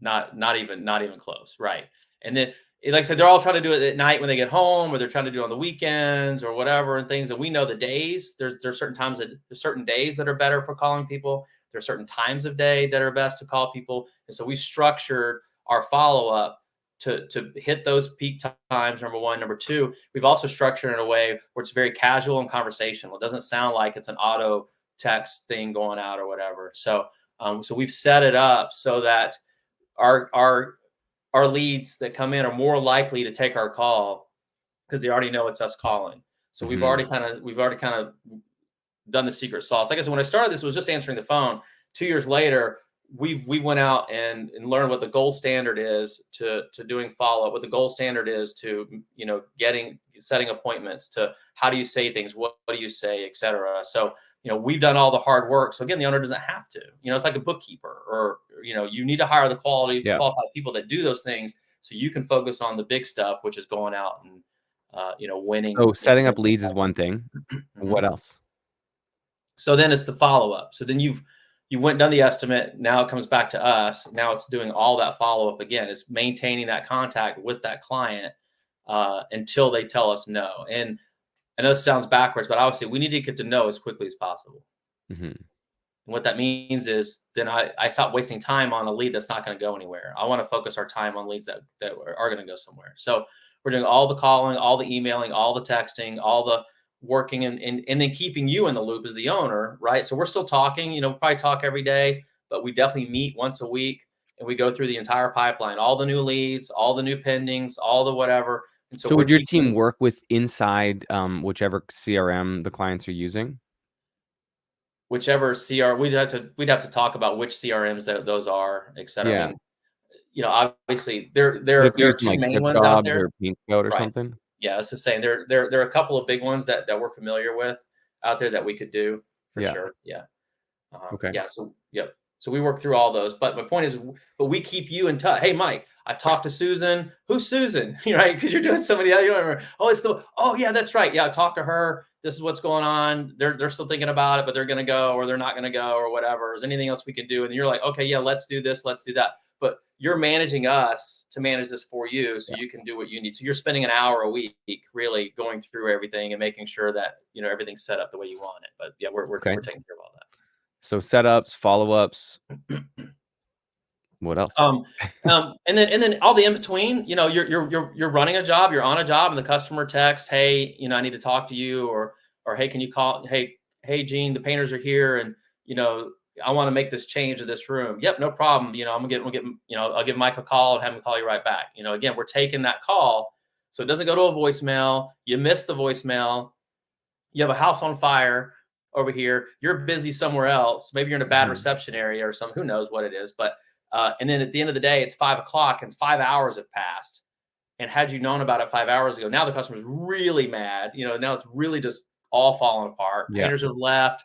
not even close. Right. And then, like I said, they're all trying to do it at night when they get home, or they're trying to do it on the weekends or whatever and things. And we know the days. There's certain days that are better for calling people. There's certain times of day that are best to call people. And so we structured our follow-up to hit those peak times, number one. Number two, we've also structured it in a way where it's very casual and conversational. It doesn't sound like it's an auto text thing going out or whatever. So we've set it up so that our leads that come in are more likely to take our call because they already know it's us calling. So we've already kind of done the secret sauce. Like I said, when I started, this was just answering the phone. 2 years later, we went out and learned what the gold standard is to doing follow-up, what the gold standard is to, getting setting appointments to how do you say things, what do you say, et cetera. So, we've done all the hard work. So again, the owner doesn't have to, it's like a bookkeeper, or, you need to hire the qualified people that do those things so you can focus on the big stuff, which is going out and, winning. So setting up leads is one thing. What else? So then it's the follow-up. So then you went done the estimate. Now it comes back to us. Now it's doing all that follow-up again. It's maintaining that contact with that client until they tell us no. And I know it sounds backwards, but obviously we need to get to know as quickly as possible. And what that means is then I stop wasting time on a lead that's not going to go anywhere. I want to focus our time on leads that are going to go somewhere. So we're doing all the calling, all the emailing, all the texting, all the working, and then keeping you in the loop as the owner, right? So we're still talking, probably talk every day, but we definitely meet once a week and we go through the entire pipeline, all the new leads, all the new pendings, all the whatever. And so would your team work with inside whichever CRM the clients are using? Whichever CRM, we'd have to talk about which CRMs those are, et cetera. Yeah. I mean, obviously there are two main ones out there. Or Pink Goat or something. Yeah, that's just saying there are a couple of big ones that we're familiar with out there that we could do for sure. Yeah. Okay. Yeah. So yep. So we work through all those. But my point is, but we keep you in touch. Hey, Mike, I talked to Susan. Who's Susan? Right? Because you're doing somebody else. You don't remember. Oh, yeah, that's right. Yeah, I talked to her. This is what's going on. They're still thinking about it, but they're going to go or they're not going to go or whatever. Is there anything else we can do? And you're like, okay, yeah, let's do this. Let's do that. But you're managing us to manage this for you so you can do what you need. So you're spending an hour a week really going through everything and making sure that, everything's set up the way you want it. But yeah, we're taking care of all that. So setups, follow-ups. What else? And then all the in between, you're running a job, you're on a job, and the customer texts, hey, I need to talk to you, or hey, can you call? Hey, Gene, the painters are here, and I want to make this change to this room. Yep, no problem. I'll give Mike a call and have him call you right back. Again, we're taking that call, so it doesn't go to a voicemail. You miss the voicemail. You have a house on fire over here. You're busy somewhere else. Maybe you're in a bad reception area or something. Who knows what it is? But and then at the end of the day, it's 5:00 and 5 hours have passed. And had you known about it 5 hours ago, now the customer's really mad. Now it's really just all falling apart. Painters have left.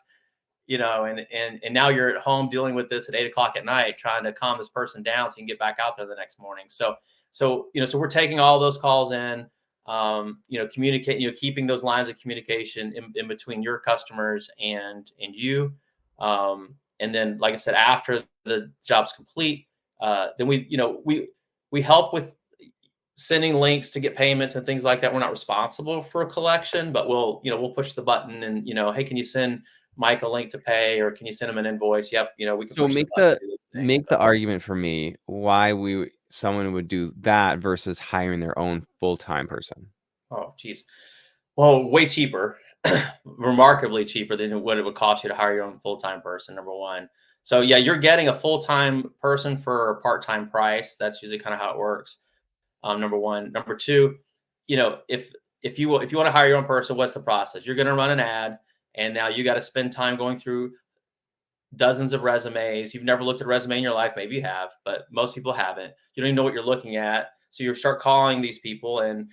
And now you're at home dealing with this at 8:00 at night, trying to calm this person down so you can get back out there the next morning. So we're taking all those calls in, communicating, keeping those lines of communication in between your customers and you. And then, like I said, after the job's complete, then we help with sending links to get payments and things like that. We're not responsible for a collection, but we'll push the button and, hey, can you send Mike a link to pay, or can you send him an invoice? Yep. We can push make the argument for me why someone would do that versus hiring their own full-time person. Oh, geez. Well, way cheaper, remarkably cheaper than what it would cost you to hire your own full-time person, number one. So yeah, you're getting a full-time person for a part-time price. That's usually kind of how it works. Number one. Number two, if you want to hire your own person, what's the process? You're going to run an ad, and now you got to spend time going through dozens of resumes. You've never looked at a resume in your life. Maybe you have, but most people haven't. You don't even know what you're looking at. So you start calling these people, and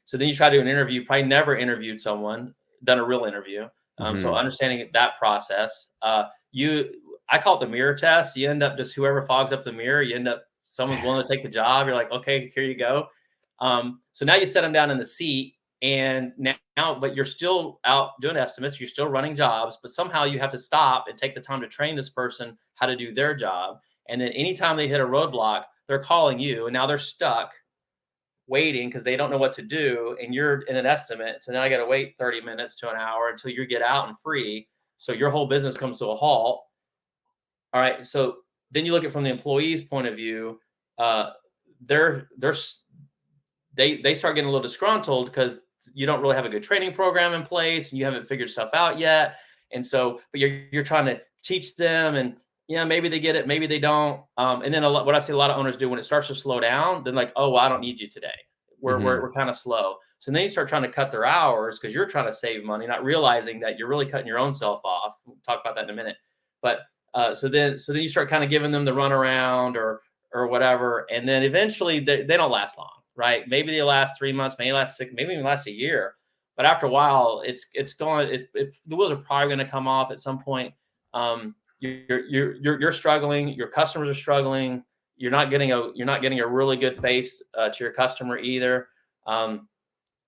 so then you try to do an interview. Probably never interviewed someone, done a real interview. So understanding that process, I call it the mirror test. You end up just whoever fogs up the mirror, someone's willing to take the job. You're like, okay, here you go. So now you set them down in the seat, and now, but you're still out doing estimates. You're still running jobs, but somehow you have to stop and take the time to train this person how to do their job. And then anytime they hit a roadblock, they're calling you, and now they're stuck waiting because they don't know what to do. And you're in an estimate. So now I got to wait 30 minutes to an hour until you get out and free. So your whole business comes to a halt. All right. So then you look at it from the employee's point of view. They start getting a little disgruntled because you don't really have a good training program in place and you haven't figured stuff out yet. And so, but you're trying to teach them, and maybe they get it, maybe they don't. And then what I see a lot of owners do when it starts to slow down, then like, oh, well, I don't need you today. We're kind of slow. So then you start trying to cut their hours because you're trying to save money, not realizing that you're really cutting your own self off. We'll talk about that in a minute. But so then you start kind of giving them the runaround or whatever, and then eventually they don't last long. right? Maybe they last 3 months, maybe last 6, maybe even last a year. But after a while, the wheels are probably going to come off at some point. You're struggling. Your customers are struggling. You're not getting a really good face to your customer either.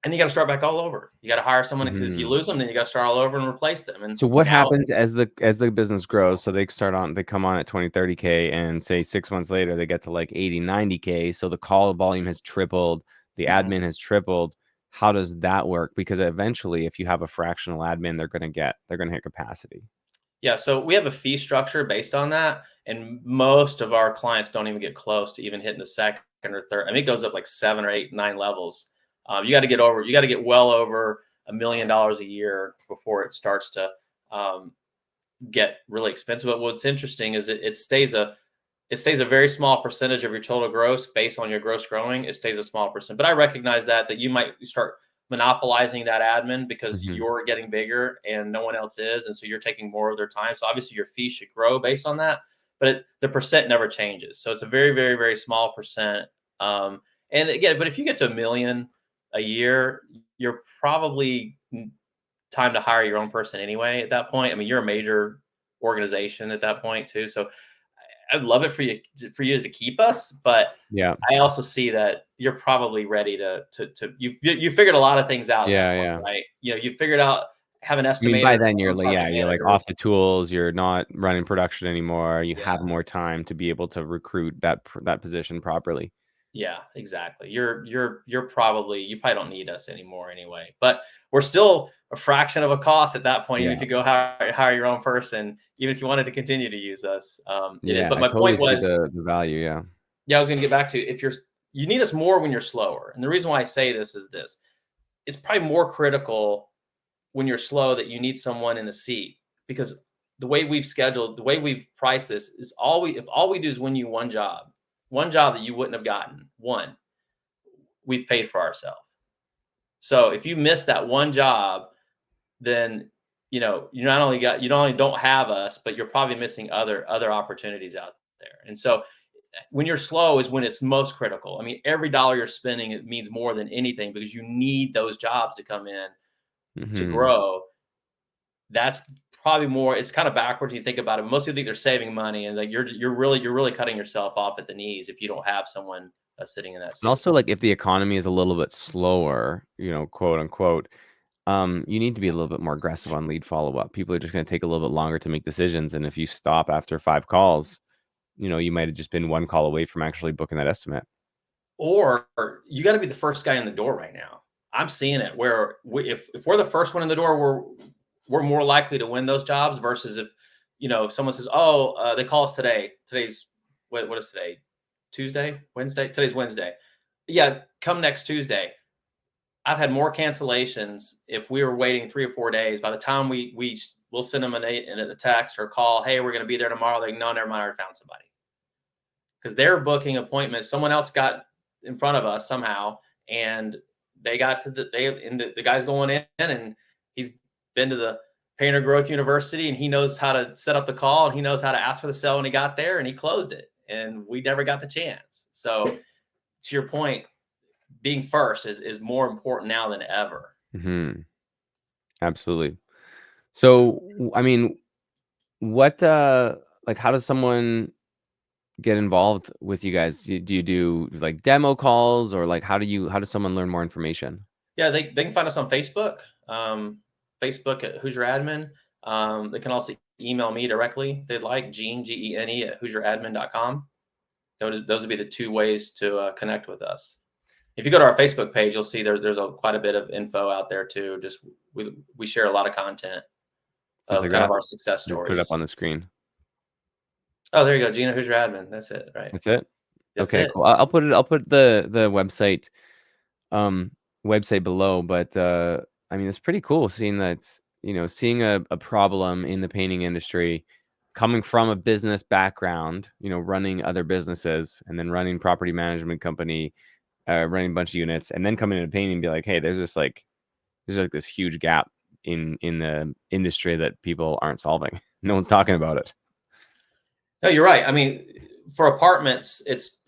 And you got to start back all over. You got to hire someone. Because if you lose them, then you got to start all over and replace them. And so what happens as the business grows? So they come on at 20, 30K, and say 6 months later, they get to like 80, 90K. So the call volume has tripled. The admin has tripled. How does that work? Because eventually, if you have a fractional admin, they're going to hit capacity. Yeah. So we have a fee structure based on that. And most of our clients don't even get close to even hitting the second or third. I mean, it goes up like 7 or 8, 9 levels. You got to get well over $1 million a year before it starts to get really expensive. But what's interesting is it stays a very small percentage of your total gross based on your gross growing. It stays a small percent. But I recognize that you might start monopolizing that admin because you're getting bigger and no one else is. And so you're taking more of their time. So obviously your fee should grow based on that, but the percent never changes. So it's a very, very, very small percent. And again, but if you get to $1 million a year, you're probably time to hire your own person anyway at that point. I mean, you're a major organization at that point too. So I'd love it for you to keep us, but yeah, I also see that you're probably ready you figured a lot of things out. Yeah. Right. You figured out, have an estimator. I mean, by then you're like off the tools. You're not running production anymore. You have more time to be able to recruit that position properly. Yeah, exactly. You probably don't need us anymore anyway, but we're still a fraction of a cost at that point. Even if you go hire your own person, even if you wanted to continue to use us, it is. But my point was the value. Yeah. I was going to get back to, you need us more when you're slower. And the reason why I say this is this: it's probably more critical when you're slow that you need someone in the seat, because the way we've priced this is if all we do is win you one job that you wouldn't have gotten, we've paid for ourselves. So if you miss that one job, then you not only don't have us, but you're probably missing other opportunities out there. And so when you're slow is when it's most critical. I mean, every dollar you're spending, it means more than anything, because you need those jobs to come in to grow. That's probably more. It's kind of backwards when you think about it. Most people think they're saving money, and like you're really cutting yourself off at the knees if you don't have someone sitting in that seat. And also, like, if the economy is a little bit slower, quote unquote, you need to be a little bit more aggressive on lead follow-up. People are just going to take a little bit longer to make decisions. And if you stop after 5 calls, you might have just been 1 call away from actually booking that estimate. Or you got to be the first guy in the door right now. I'm seeing it where if we're the first one in the door, we're more likely to win those jobs versus if someone says, they call us today. Today's what is today? Tuesday, Wednesday. Today's Wednesday. Yeah, come next Tuesday. I've had more cancellations if we were waiting 3 or 4 days. By the time we'll send them a text or a call, hey, we're going to be there tomorrow. Like, no, never mind, I already found somebody. Because they're booking appointments. Someone else got in front of us somehow, and they got to the guy's going in, and he's been to the Painter Growth University, and he knows how to set up the call, and he knows how to ask for the sale when he got there, and he closed it, and we never got the chance. So to your point, being first is more important now than ever. Absolutely. So, I mean, what, how does someone get involved with you guys? Do you do like demo calls, or like how does someone learn more information? Yeah, they can find us on Facebook. Facebook at Hoosier Admin. They can also email me directly if they'd like, Gene, Gene at HoosierAdmin.com. Those would be the 2 ways to connect with us. If you go to our Facebook page, you'll see there's quite a bit of info out there too. Just we share a lot of content of kind of our success stories. Put it up on the screen. Oh, there you go, Gina Hoosier Admin. That's it, right? That's it. Okay, cool. I'll put the website below. But I mean, it's pretty cool seeing that. Seeing a problem in the painting industry, coming from a business background, running other businesses and then running property management company, running a bunch of units, and then coming into painting and be like, hey, there's this huge gap in the industry that people aren't solving. No one's talking about it. No, you're right. I mean, for apartments, it's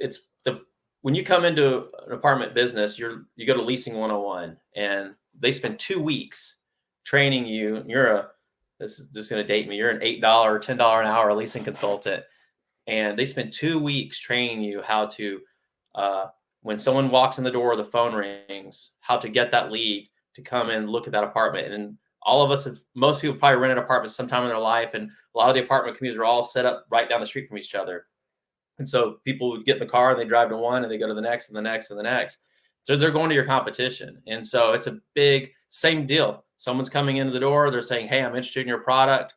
when you come into an apartment business, you go to leasing 101, and they spend 2 weeks training you. This is just going to date me. You're an $8, $10 an hour leasing consultant, and they spend 2 weeks training you how to, when someone walks in the door, the phone rings, how to get that lead to come and look at that apartment. And all of us most people probably rented apartments sometime in their life, and a lot of the apartment communities are all set up right down the street from each other. And so people would get in the car and they drive to one and they go to the next and the next and the next. So they're going to your competition. And so it's a big, same deal. Someone's coming into the door. They're saying, hey, I'm interested in your product.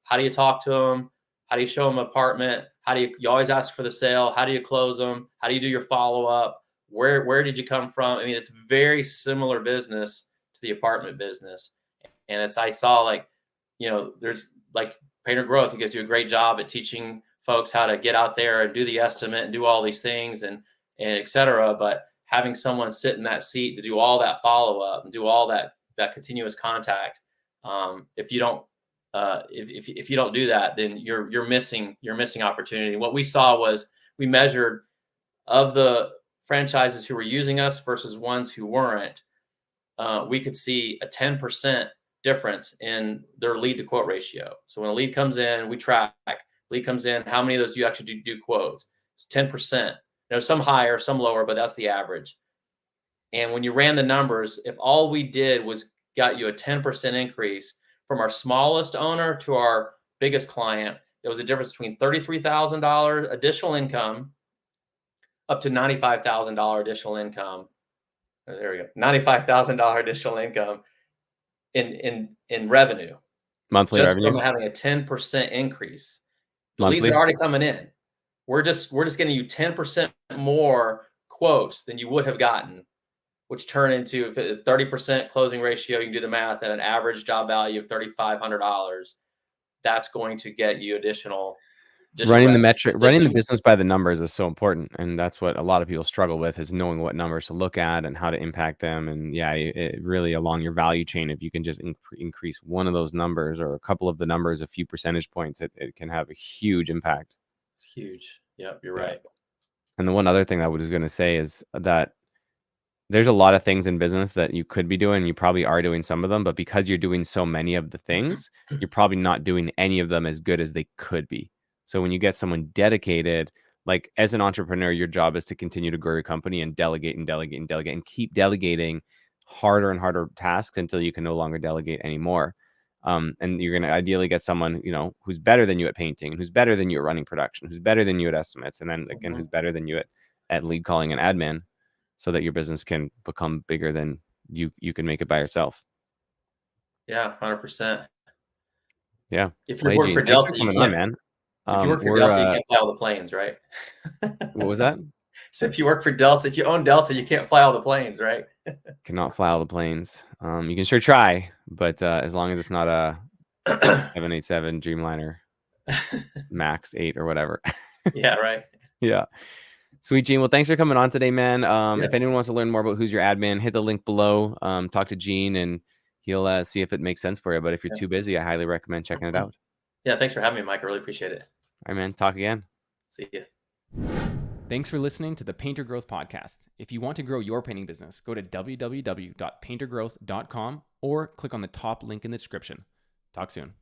How do you talk to them? How do you show them an apartment? You always ask for the sale? How do you close them? How do you do your follow-up? Where did you come from? I mean, it's very similar business to the apartment business. And I saw there's like Painter Growth. You guys do a great job at teaching folks how to get out there and do the estimate and do all these things and et cetera. But having someone sit in that seat to do all that follow-up and do all that continuous contact, if you don't do that, then you're missing opportunity. What we saw was we measured of the franchises who were using us versus ones who weren't. We could see a 10% difference in their lead to quote ratio. So when a lead comes in, we track. Lead comes in, how many of those do you actually do quotes? It's 10%. Some higher, some lower, but that's the average. And when you ran the numbers, if all we did was got you a 10% increase from our smallest owner to our biggest client, there was a difference between $33,000 additional income up to $95,000 additional income. There we go. $95,000 additional income in revenue. Monthly just revenue. From having a 10% increase. The Monthly? leads are already coming in. We're just getting you 10% more quotes than you would have gotten, which turn into, if a 30% closing ratio, you can do the math, at an average job value of $3,500. That's going to get you additional running revenue. the metric, running the business by the numbers is so important. And that's what a lot of people struggle with, is knowing what numbers to look at and how to impact them. And yeah, it really along your value chain, if you can just increase one of those numbers or a couple of the numbers, a few percentage points, it can have a huge impact. It's huge. Yep, you're right. And the one other thing I was going to say is that there's a lot of things in business that you could be doing. You probably are doing some of them, but because you're doing so many of the things, you're probably not doing any of them as good as they could be. So when you get someone dedicated, like as an entrepreneur, your job is to continue to grow your company and delegate and delegate and delegate and keep delegating harder and harder tasks until you can no longer delegate anymore. And you're going to ideally get someone, who's better than you at painting, and who's better than you at running production, who's better than you at estimates, and then again, who's better than you at lead calling and admin, so that your business can become bigger than you can make it by yourself. Yeah, 100%. Yeah. If you work for Delta, you can't, man. If you work for Delta, you can't fly all the planes, right? What was that? So if you work for Delta, if you own Delta, you can't fly all the planes, right? Cannot fly all the planes. You can sure try, but as long as it's not a 787 Dreamliner Max 8 or whatever. Yeah, right. Yeah. Sweet, Gene. Well, thanks for coming on today, man. If anyone wants to learn more about Hoosier Admin, hit the link below. Talk to Gene, and he'll see if it makes sense for you. But if you're too busy, I highly recommend checking it out. Yeah, thanks for having me, Mike. I really appreciate it. All right, man. Talk again. See you. Thanks for listening to the Painter Growth Podcast. If you want to grow your painting business, go to www.paintergrowth.com or click on the top link in the description. Talk soon.